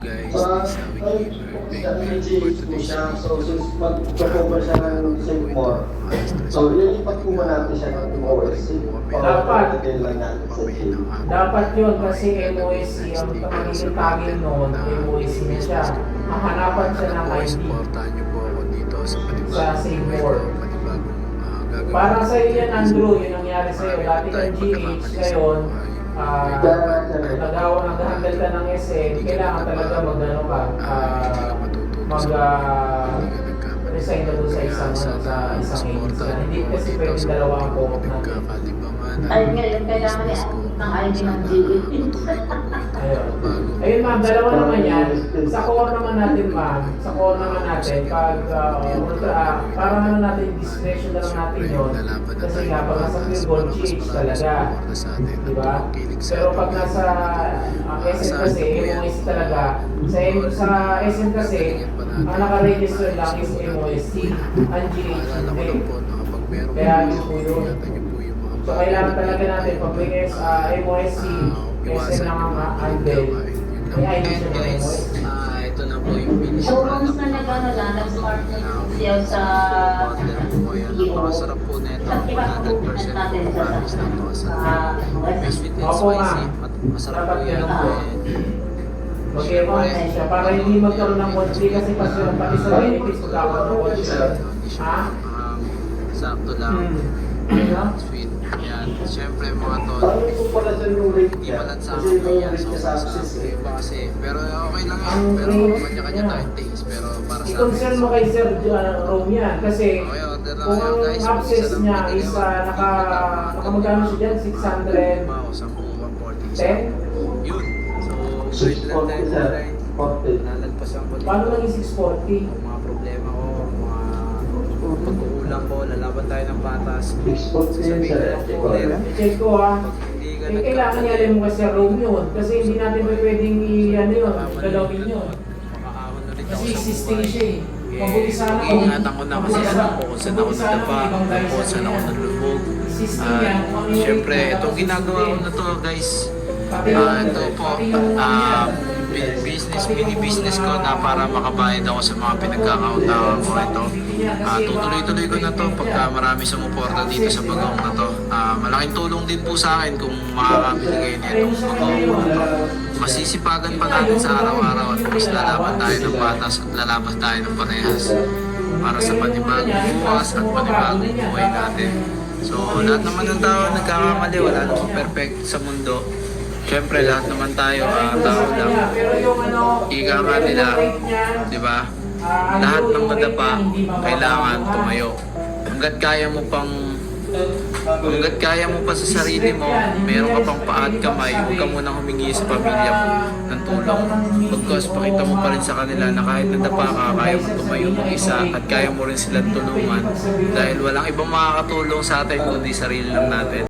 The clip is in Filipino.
Guys, this is how we gamer. For today's video, Mag-cover siya ng save more. So, lilipat po natin siya ng OSC. Dapat. Lang natin sa save. Dapat yun kasi MOSC, ang magiging tagging noon, MOSC niya siya. Ang hanapan siya ng ID Supportahan niyo po ako dito sa sa Save More. gagawin. Parang sa'yo yan, Andrew, yun nangyari sa'yo. Dati kang GH, ngayon, nag-handle ka ng SM, kailangan talaga mag-ano ka, resign na doon sa isang agency. Hindi kasi pwede dalawa ang co-op natin. Ay, ngayon, kailangan niya ng ID ng GE. Ayun ma'am, dalawa naman yan. Sa core naman natin ma'am, sa core naman natin, pag parang ano natin, discretion na lang natin yun. Kasi nga, pag nasa field goal, GH talaga. Diba? Pero pag nasa SM kasi, MOSC talaga. Sa SM kasi, ang nakaregister lang is MOSC, ang GH hindi. Kaya yun po yun. So kailangan talaga natin, pag may MOSC, SM lang ang handle. May ID siya ng MOSC. Ito na po yung finish So, once na nag-start na siya sa Masarap po na ito. 100% natin siya promise na ito. sa Best with and Opo, spicy. ma'am. Masarap po yan. Mag-MOSC siya para hindi magkaroon ng konti kasi pati sa benefits magkakaroon ng konti. Ha? Sakto lang. Sweet. Yan. Siyempre mga tol. Parang ito pala siya yung rate Hindi niya. pa lang sa Kasi akin yung yan. rate So, niya sa access sa eh. iba kasi. Pero okay lang yan. Pero kanya-kanya tayong taste. Pero para sa I-concern mo kay Sir Rome yan kasi Okay, order lang kung kayo, ang guys. access Isa lang niya bibili is ako. nakamagkano siya dyan, 610? Wow, 10? Yun. So, guide lang tayo 640 sir. online. 40. Nalalagpasan ko Paano dito. naging 640? Mga problema ko, mga pagkukulang ko, lalaban tayo ng patas. 640 yun sir. Check ko rin. I-check ko ha. Hindi ka Kailangan niya alam mo kasi Sir Rome yun. Kasi hindi natin pwedeng ano yun, galawin yun. Makaahon ulit ako Kasi sa existing buhay. siya eh. Mabuti sana Ingatan ko na kasi kung saan ako nadapa, kung saan ako nalubog. Siyempre, itong ginagawa ko na to guys, ito po, mini-business ko na para makabayad ako sa mga pinagkakauntawan ko ito. Tutuloy-tuloy ko na to pagka marami sumuporta dito sa bagong na to. Malaking tulong din po sa akin kung makakabili kayo nitong bagong na to. Masisipagan pa natin sa araw-araw at mas lalaban tayo ng batas at lalaban tayo ng parehas para sa panibagong bukas at panibagong buhay natin. So lahat naman ng tao nagkakamali, wala namang perfect sa mundo. Siyempre lahat naman tayo, tao lang. Ika nga nila, di ba? Lahat ng madapa kailangan tumayo. Hanggat kaya mo pa sa sarili mo, meron ka pang paa at kamay, huwag ka munang humingi sa pamilya mo ng tulong. Pagkos, pakita mo pa rin sa kanila na kahit nadapa ka, kaya mo tumayo mag-isa at kaya mo rin silang tulungan dahil walang ibang makakatulong sa atin kundi sarili lang natin.